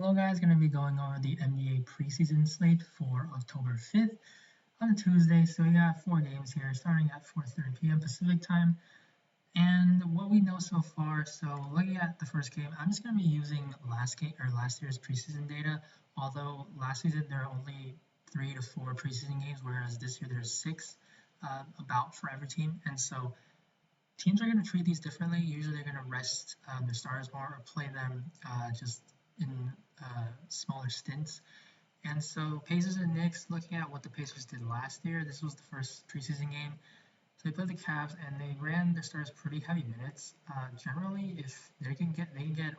Hello guys, going to be going over the NBA preseason slate for October 5th on Tuesday. So we got 4 games here starting at 4:30 p.m. Pacific time. And what we know so far, so looking at the first game, I'm just going to be using last year's preseason data. Although last season there are only 3 to 4 preseason games, whereas this year there's six about for every team. And so teams are going to treat these differently. Usually they're going to rest their stars more or play them just in smaller stints. And so Pacers and Knicks, looking at what the Pacers did last year, this was the first preseason game. So they played the Cavs and they ran their stars pretty heavy minutes. Generally, if they can get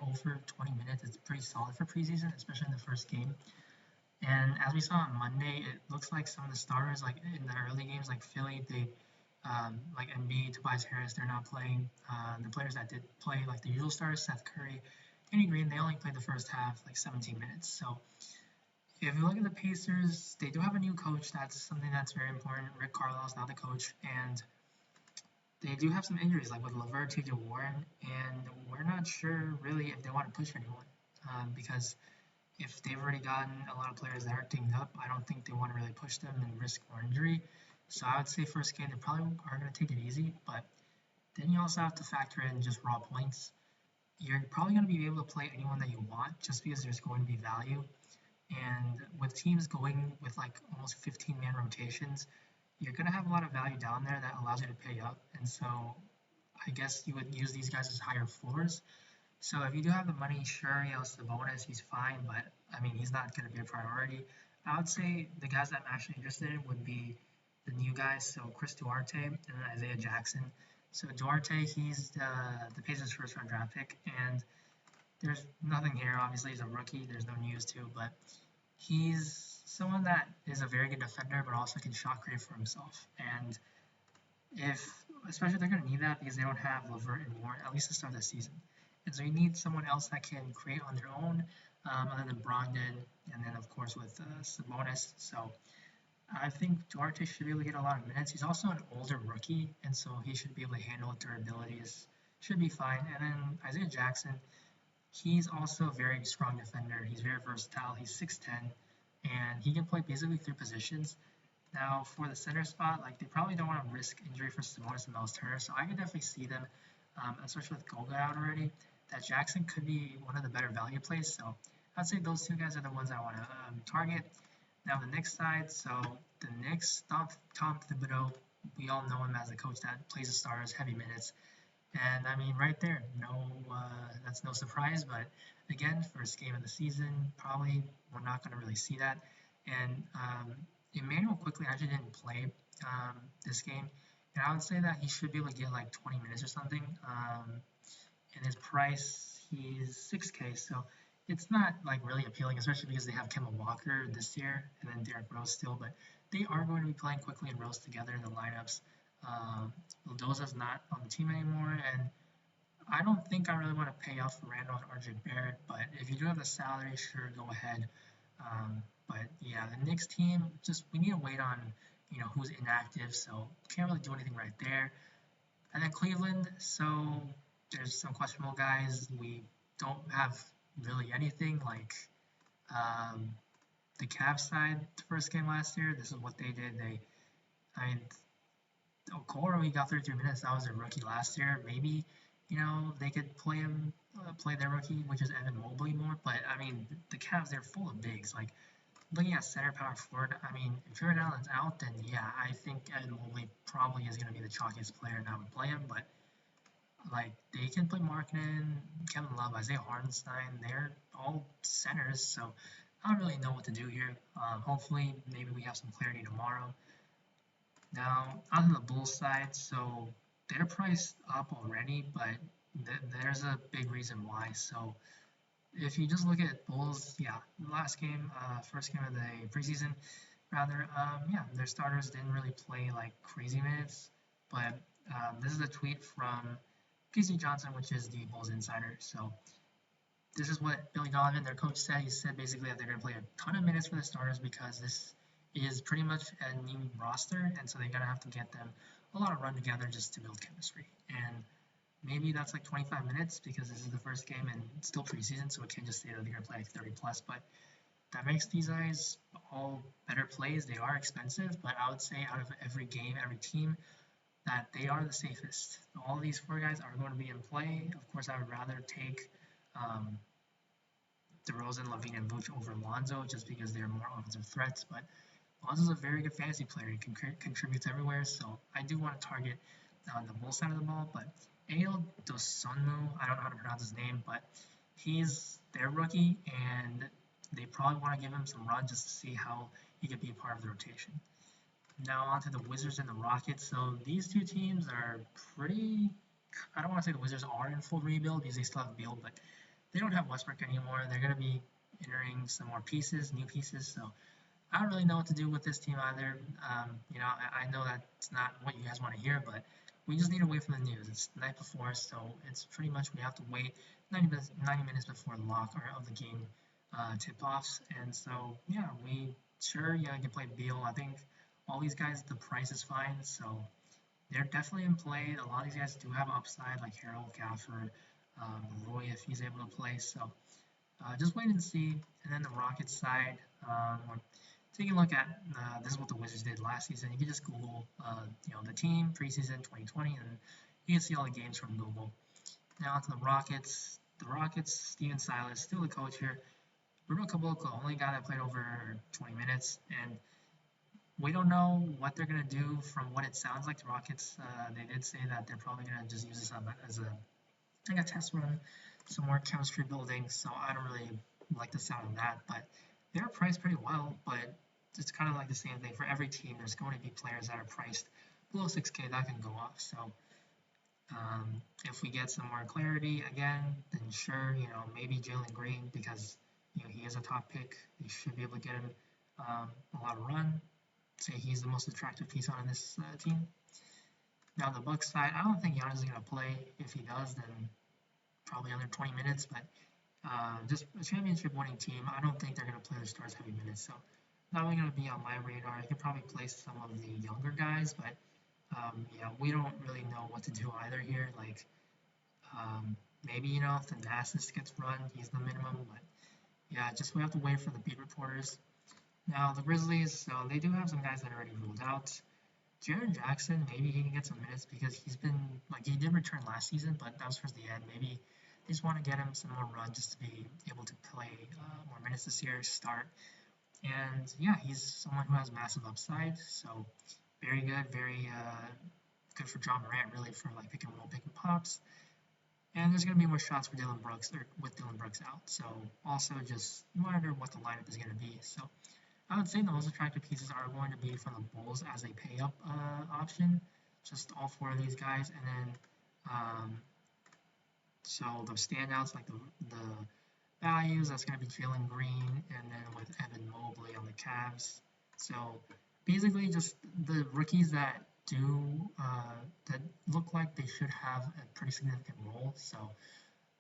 over 20 minutes, it's pretty solid for preseason, especially in the first game. And as we saw on Monday, it looks like some of the starters, like in the early games, like Philly, they like Embiid, Tobias Harris, they're not playing. The players that did play, like the usual stars, Seth Curry, Kenny Green, they only played the first half, like 17 minutes. So if you look at the Pacers, they do have a new coach. That's something that's very important. Rick Carlisle's now the coach, and they do have some injuries, like with LeVert, T.J. Warren, and we're not sure really if they want to push anyone because if they've already gotten a lot of players that are dinged up, I don't think they want to really push them and risk more injury. So I would say first game they probably are going to take it easy, but then you also have to factor in just raw points. You're probably going to be able to play anyone that you want just because there's going to be value. And with teams going with like almost 15-man rotations, you're going to have a lot of value down there that allows you to pay up. And so I guess you would use these guys as higher floors. So if you do have the money, sure, Sabonis, he's fine, but I mean, he's not going to be a priority. I would say the guys that I'm actually interested in would be the new guys, so Chris Duarte and Isaiah Jackson. So Duarte, he's the Pacers' first-round draft pick, and there's nothing here. Obviously, he's a rookie. There's no news to, but he's someone that is a very good defender, but also can shot create for himself. And if, especially, they're going to need that because they don't have LeVert and Warren at least to start the season. And so you need someone else that can create on their own, other than Brogdon, and then of course with Sabonis. So I think Duarte should be able to get a lot of minutes. He's also an older rookie, and so he should be able to handle durabilities. Should be fine. And then Isaiah Jackson, he's also a very strong defender. He's very versatile. He's 6'10", and he can play basically 3 positions. Now, for the center spot, like they probably don't want to risk injury for Sabonis and Miles Turner, so I could definitely see them, especially with Goga out already, that Jackson could be one of the better value plays. So I'd say those two guys are the ones I want to target. Now the Knicks side, so the Knicks, Tom Thibodeau, we all know him as the coach that plays the stars, heavy minutes. And I mean, right there, no, that's no surprise. But again, first game of the season, probably we're not going to really see that. And Emmanuel quickly actually didn't play this game, and I would say that he should be able to get like 20 minutes or something. And his price, he's 6K, so it's not like really appealing, especially because they have Kemba Walker this year and then Derrick Rose still, but they are going to be playing quickly and Rose together in the lineups. Mendoza's not on the team anymore, and I don't think I really want to pay off for Randall and RJ Barrett, but if you do have the salary, sure, go ahead. But yeah, the Knicks team, just we need to wait on who's inactive, so can't really do anything right there. And then Cleveland, so there's some questionable guys. We don't have really anything like um, the Cavs side. The first game last year, this is what they did. I mean, Okoro, he got 33 minutes. That was a rookie last year. Maybe, they could play him, play their rookie, which is Evan Mobley more. But I mean, the Cavs, they're full of bigs. Like looking at center power forward, I mean, if Jared Allen's out, then yeah, I think Evan Mobley probably is going to be the chalkiest player, and I would play him. But like they can play Markkanen, Kevin Love, Isaiah Hartenstein. They're all centers, so I don't really know what to do here. Hopefully, maybe we have some clarity tomorrow. Now, on the Bulls side, so they're priced up already, but there's a big reason why. So if you just look at Bulls, yeah, last game, first game of the preseason, rather, yeah, their starters didn't really play like crazy minutes, but this is a tweet from PC Johnson, which is the Bulls insider. So this is what Billy Donovan, their coach, said. He said basically that they're going to play a ton of minutes for the starters because this is pretty much a new roster, and so they're going to have to get them a lot of run together just to build chemistry. And maybe that's like 25 minutes because this is the first game and it's still preseason, so it can't just say that they're going to play like 30 plus. But that makes these guys all better plays. They are expensive, but I would say out of every game, every team, that they are the safest. All these four guys are going to be in play. Of course, I would rather take um, DeRozan, LaVine, and Vooch over Lonzo just because they're more offensive threats. But Lonzo's a very good fantasy player. He contributes everywhere, so I do want to target on the Bulls side of the ball. But Ayo Dosunmu, I don't know how to pronounce his name, but he's their rookie, and they probably want to give him some run just to see how he could be a part of the rotation. Now on to the Wizards and the Rockets. So these two teams are pretty. I don't want to say the Wizards are in full rebuild because they still have Beal, but they don't have Westbrook anymore. They're going to be entering some more pieces, new pieces. So I don't really know what to do with this team either. I know that's not what you guys want to hear, but we just need to wait for the news. It's the night before, so it's pretty much we have to wait 90 minutes before the lock or of the game tip-offs. And so, yeah, you can play Beal. I think all these guys, the price is fine, so they're definitely in play. A lot of these guys do have upside, like Harold, Gafford, Roy, if he's able to play. So just wait and see. And then the Rockets side, taking a look at this is what the Wizards did last season. You can just Google, the team preseason 2020, and you can see all the games from Google. Now onto the Rockets. The Rockets, Steven Silas, still the coach here. Bruno Caboclo, only guy that played over 20 minutes, and we don't know what they're gonna do. From what it sounds like, the Rockets, they did say that they're probably gonna just use this as a test run, some more chemistry building. So I don't really like the sound of that, but they're priced pretty well. But it's kind of like the same thing for every team. There's going to be players that are priced below 6K that can go off. So if we get some more clarity again, then sure, maybe Jalen Green because he is a top pick. They should be able to get him a lot of run. Say he's the most attractive piece on this team. Now the Bucks side, I don't think Giannis is going to play. If he does, then probably under 20 minutes. But just a championship winning team, I don't think they're going to play their stars heavy minutes. So not really going to be on my radar. I could probably place some of the younger guys, but we don't really know what to do either here. Like maybe if the Nasus gets run, he's the minimum. But yeah, just we have to wait for the beat reporters. Now the Grizzlies, so they do have some guys that are already ruled out. Jaren Jackson, maybe he can get some minutes because he's been he did return last season, but that was towards the end. Maybe they just want to get him some more run just to be able to play more minutes this year, start. And yeah, he's someone who has massive upside, so very good, very good for John Morant, really, for like pick and roll, pick and pops. And there's going to be more shots for Dylan Brooks, or with Dylan Brooks out. So also just monitor what the lineup is going to be. So I would say the most attractive pieces are going to be from the Bulls as a pay-up option, just all four of these guys, and then so the standouts like the values, that's going to be Jalen Green, and then with Evan Mobley on the Cavs. So basically, just the rookies that that look like they should have a pretty significant role. So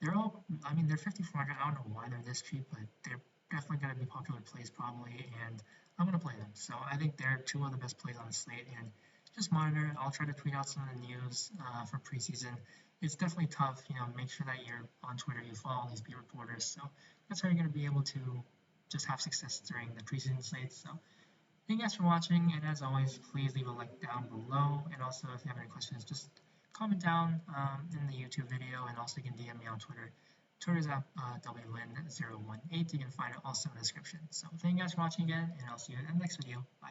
they're all, they're 5,400. I don't know why they're this cheap, but they're definitely going to be popular plays probably, and I'm going to play them. So I think they're two of the best plays on the slate, and just monitor. I'll try to tweet out some of the news for preseason. It's definitely tough, make sure that you're on Twitter, you follow these beat reporters. So that's how you're going to be able to just have success during the preseason slate. So thank you guys for watching, and as always, please leave a like down below, and also if you have any questions, just comment down in the YouTube video, and also you can DM me on Twitter. Twitter's at WLin018. You can find it also in the description. So thank you guys for watching again, and I'll see you in the next video. Bye.